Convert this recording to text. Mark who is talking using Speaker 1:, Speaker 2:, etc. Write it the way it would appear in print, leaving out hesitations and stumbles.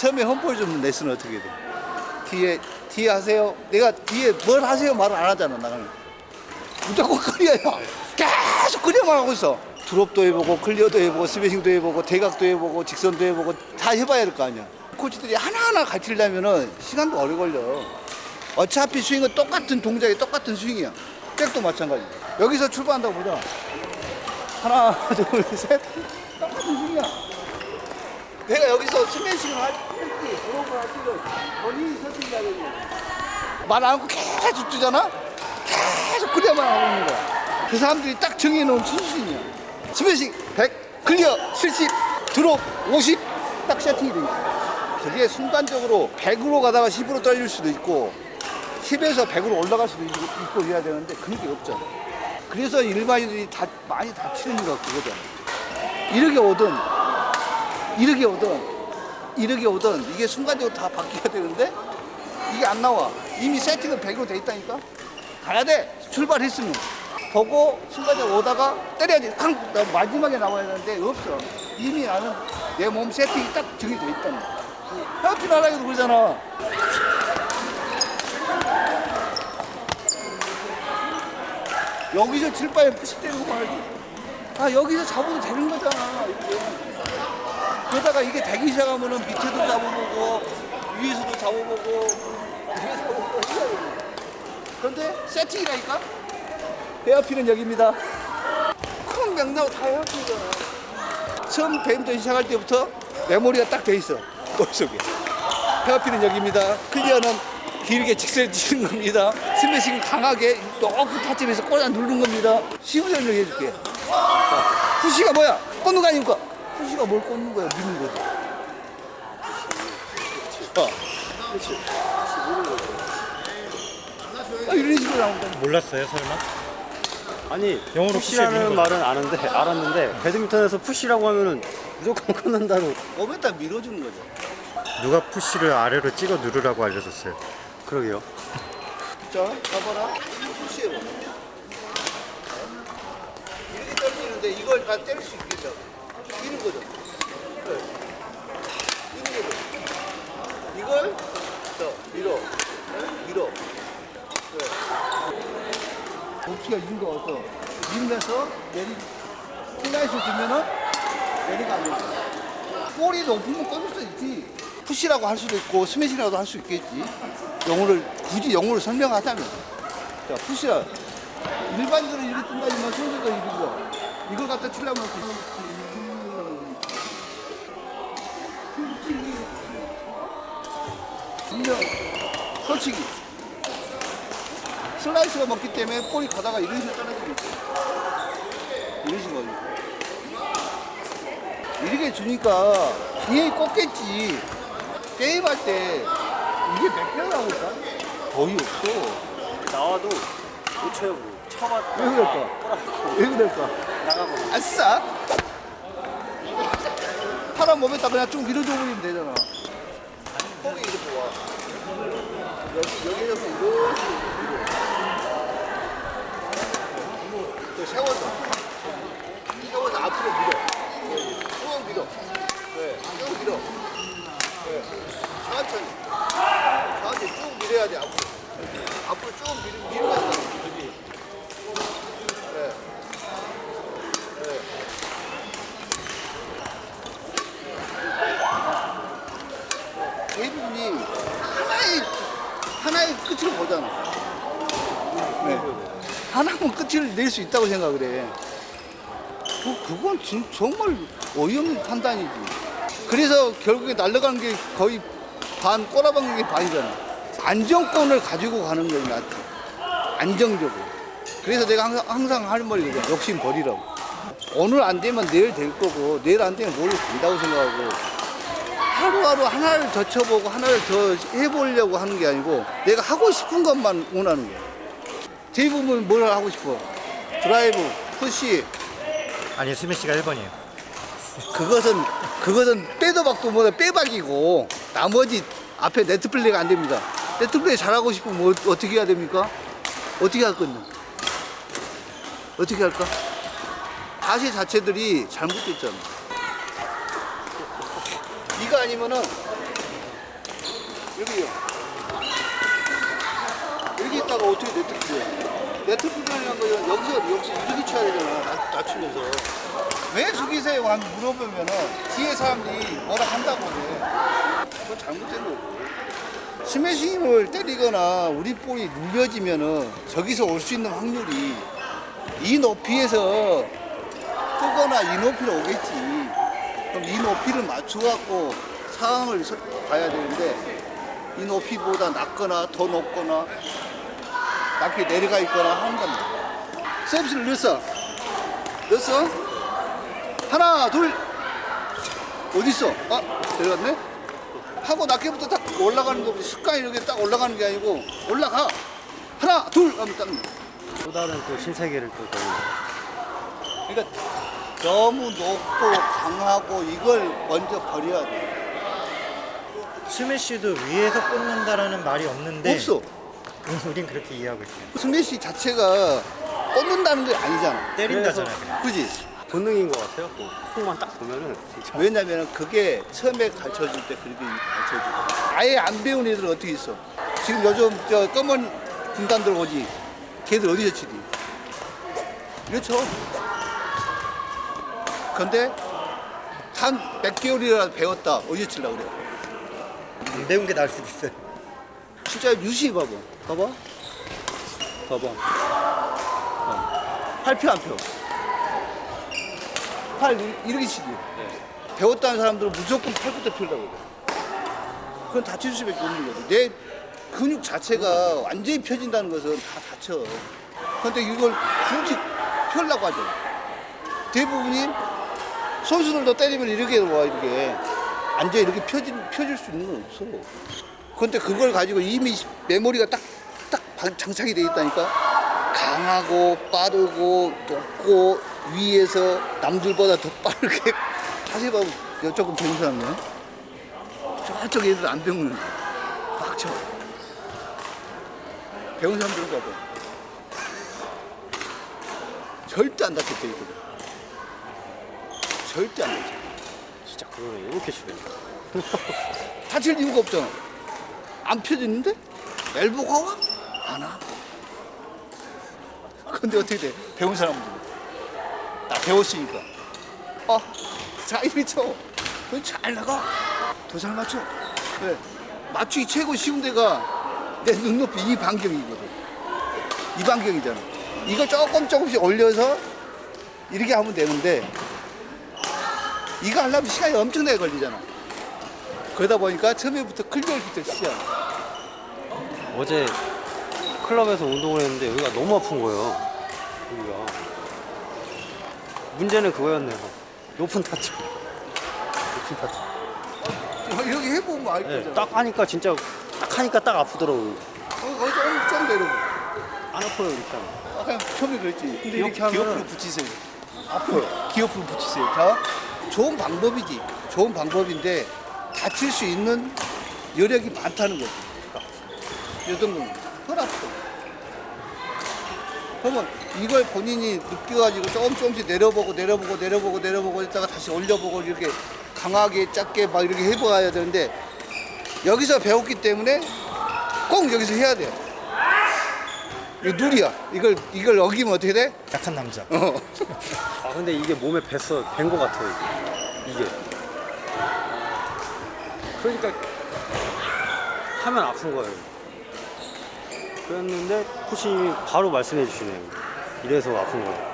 Speaker 1: 처음에 험볼 좀 냈으면 어떻게 돼? 뒤에 하세요. 내가 뒤에 뭘 하세요 말을 안 하잖아. 나는 무조건 클리어야. 계속 클리어만 하고 있어. 드롭도 해보고 클리어도 해보고 스매싱도 해보고 대각도 해보고 직선도 해보고 다 해봐야 될 거 아니야. 코치들이 하나하나 가르치려면은 시간도 오래 걸려. 어차피 스윙은 똑같은 동작이 똑같은 스윙이야. 백도 마찬가지. 여기서 출발한다고 보자. 하나, 둘, 셋. 똑같은 스윙이야. 내가 여기서 스매싱을 할지 드롭을 할지를 본인이 선택해야 되는 거야. 말 안 하고 계속 주잖아? 계속 클리어만 하고 있는 거야. 그 사람들이 딱 정해놓은 순수인이야. 스매싱 100, 클리어 70, 드롭 50, 딱 세팅이 돼 있어. 그게 순간적으로 100으로 가다가 10으로 떨어질 수도 있고 10에서 100으로 올라갈 수도 있고 해야 되는데 그런 게 없잖아. 그래서 일반인들이 다 많이 다치는 이유가 그거잖아. 이렇게 오든 이게 순간적으로 다 바뀌어야 되는데 이게 안 나와. 이미 세팅은 100으로 돼 있다니까. 가야 돼. 출발했으면 보고 순간적으로 오다가 때려야지. 마지막에 나와야 되는데 없어. 이미 나는 내 몸 세팅이 딱 정해져 있다는 거야. 헤어핀 하라기도 그러잖아. 여기서 칠바에 푸시 때리고 말지. 아 여기서 잡아도 되는 거잖아. 이렇게. 그러다가 이게 되기 시작하면은 밑에도 잡아보고 위에서도 잡아보고 뒤에서 잡아보고 해야 돼. 그런데 세팅이라니까? 헤어핀은 여기입니다. 큰 명나고 다 헤어핀이잖아. 처음 배드민턴 시작할 때부터 메모리가 딱 돼 있어. 머릿속에. 헤어핀은 여기입니다. 클리어는 길게 직선에 치는 겁니다. 스매싱은 강하게 높은 타점에서 꽂아 누르는 겁니다. 쉬운 설명 해줄게. 푸시가 뭐야? 꽂는 거 아닙니까? 푸시가 뭘 꽂는 거야? 미는 거지. 그렇지. 이런 식으로 나온다.
Speaker 2: 몰랐어요 설마?
Speaker 3: 아니
Speaker 2: 영어로
Speaker 3: 푸시라는 말은 알았는데 배드민턴에서 푸시라고 하면은 무조건 끊는다는.
Speaker 1: 몸에다 밀어주는 거죠.
Speaker 2: 누가 푸시를 아래로 찍어 누르라고 알려줬어요?
Speaker 3: 그러게요.
Speaker 1: 자, 봐봐라. 푸시해봐. 이렇게 떨어지는데 이걸 다 때릴 수 있겠죠? 이런 거죠. 네. 이런 거죠. 이걸 밀어. 네? 밀어. 네. 높이가 있는 거 어서 밀면서 플라이트 주면은 내리가 안 돼. 볼이 높으면 꺼질 수 있지. 푸시라고 할 수도 있고 스매시라고 할 수 있겠지. 굳이 영어를 설명하자면. 자, 푸시라. 일반적으로 이렇게 뜬다지만 순서가 이거. 이걸 갖다 치려면 분명 솔직히 슬라이스가 먹기 때문에 볼이 가다가 이런 식으로 떨어지고 있어. 이런 식으로. 이렇게 주니까 뒤에 꽂겠지. 게임할 때 이게 몇 개나 나올까? 거의 없어.
Speaker 3: 나와도 못 쳐요. 쳐봐.
Speaker 1: 왜 그럴까? 왜 그럴까?
Speaker 3: 나가고.
Speaker 1: 아싸! 사람 몸에다 그냥 쭉 밀어줘 버리면 되잖아. 뽕이 이렇게 와. 여기에서 이렇게 밀어. 또 세워서 앞으로 밀어. 쭉 밀어. 네, 쭉 밀어. 네. 천천히 쭉 밀어야 돼. 앞으로 쭉 밀면서. 네. 네. 대부분이 하나의 끝을 보잖아. 네. 하나면 끝을 낼 수 있다고 생각을 해. 그건 정말 어이없는 판단이지. 그래서 결국에 날아가는 게 거의 반, 꼬라박는 게 반이잖아. 안정권을 가지고 가는 게 낫다. 안정적으로. 그래서 내가 항상 하는 말이거든. 욕심 버리라고. 오늘 안 되면 내일 될 거고, 내일 안 되면 모레 된다고 생각하고, 하루하루 하나를 더 쳐보고, 하나를 더 해보려고 하는 게 아니고, 내가 하고 싶은 것만 원하는 거야. 대부분 뭘 하고 싶어? 드라이브, 푸시.
Speaker 2: 아니 스매시가 1번이에요.
Speaker 1: 그것은 빼도 박도 못해 빼박이고, 나머지 앞에 네트 플레이가 안 됩니다. 네트 플레이 잘하고 싶으면 뭐 어떻게 해야 됩니까? 어떻게 할 건데? 어떻게 할까? 자세 자체들이 잘못됐잖아. 이거 아니면은 여기요. 여기 있다가 어떻게 네트 필요해? 네트 필요하는 거는 여기서 이렇게 쳐야 되잖아. 낮추면서. 왜 숙이세요? 하면 물어보면은 뒤에 사람들이 뭐라 한다고 해. 그건 잘못된 거고. 스매싱을 때리거나 우리 볼이 눌려지면은 저기서 올 수 있는 확률이 이 높이에서 뜨거나 이 높이로 오겠지. 그럼 이 높이를 맞춰갖고 상황을 봐야 되는데 이 높이보다 낮거나 더 높거나 낮게 내려가 있거나 하는 겁니다. 서비스를 넣었어? 하나, 둘. 어딨어? 아, 내려갔네? 하고 낮게부터 딱 올라가는 거 습관이 이렇게 딱 올라가는 게 아니고 올라가. 하나, 둘 하면 딱.
Speaker 3: 또 다른 또 신세계를 또 보는.
Speaker 1: 그러니까 너무 높고 강하고 이걸 먼저 버려야 돼.
Speaker 2: 스매시도 위에서 꽂는다라는 말이 없는데
Speaker 1: 없어.
Speaker 2: 우린 그렇게 이해하고 있어요.
Speaker 1: 스매시 자체가 꽂는다는 게 아니잖아.
Speaker 2: 때린다잖아요. 그냥.
Speaker 1: 그지?
Speaker 3: 본능인 것 같아요. 콩만 딱 보면은 진짜.
Speaker 1: 왜냐면 그게 처음에 가르쳐 줄 때 그렇게 가르쳐 줘. 아예 안 배운 애들은 어떻게 있어? 지금 요즘 저 검은 군단들 오지. 걔들 어디서 치지? 이렇죠. 근데 한 몇 개월이라도 배웠다. 어디서 치려고 그래?
Speaker 2: 안 배운 게 나을 수도 있어요.
Speaker 1: 진짜 유시 봐봐. 봐봐. 팔 펴 안 펴? 팔 이렇게 치지. 배웠다는 사람들은 무조건 팔부터 펴려고 그래. 그건 다칠 수밖에 없는 거지. 내 근육 자체가 완전히 펴진다는 것은 다 다쳐. 근데 이걸 굳이 펴려고 하죠. 대부분이 선수들도 때리면 이렇게 와, 이렇게. 앉아 이렇게 펴질 수 있는 건 없어. 근데 그걸 가지고 이미 메모리가 딱 장착이 돼 있다니까. 강하고 빠르고 높고 위에서 남들보다 더 빠르게. 자세히 봐면 이쪽은 배운 사람이네. 저쪽 애들 안 배우는 막 쳐. 배운 사람들은 봐봐. 절대 안 다쳤대 이거. 절대 안 다쳐.
Speaker 3: 진짜 그거는 이렇게 치네.
Speaker 1: 다칠 이유가 없잖아. 안 펴지는데? 엘보가 와? 안 와. 근데 어떻게 돼? 배운 사람들. 나 배웠으니까. 자, 이리 쳐. 잘 나가. 더 잘 맞춰. 네. 맞추기 최고 쉬운 데가 내 눈높이 이 반경이거든. 이 반경이잖아. 이거 조금씩 올려서 이렇게 하면 되는데 이거 하려면 시간이 엄청나게 걸리잖아. 그러다 보니까 처음에부터 클리어부터 시작.
Speaker 3: 어제 클럽에서 운동을 했는데 여기가 너무 아픈 거예요. 여기가. 문제는 그거였네요. 높은 타점. 높은 타점.
Speaker 1: 이렇게 해보면 알
Speaker 3: 네,
Speaker 1: 거잖아.
Speaker 3: 딱 하니까 진짜 딱 하니까 딱 아프더라고요.
Speaker 1: 좀 내려고.
Speaker 3: 안 아파요 이렇게 하면.
Speaker 1: 아까 처음에 그랬지. 근데
Speaker 3: 이렇게 하면은-
Speaker 1: 기어프로 붙이세요. 아파요. 기어프로 붙이세요. 자, 좋은 방법이지. 좋은 방법인데 다칠 수 있는 여력이 많다는 거지. 이 정도는 덜 아프다. 그러면 이걸 본인이 느껴가지고 조금씩 내려보고 했다가 다시 올려보고 이렇게 강하게 작게 막 이렇게 해봐야 되는데 여기서 배웠기 때문에 꼭 여기서 해야 돼. 이거 누리야. 이걸 어기면 어떻게 돼?
Speaker 2: 약한 남자.
Speaker 3: 아 근데 이게 몸에 밴 거 같아요 이게. 그러니까 하면 아픈 거예요. 그랬는데 코치님이 바로 말씀해 주시네요. 이래서 아픈 거예요.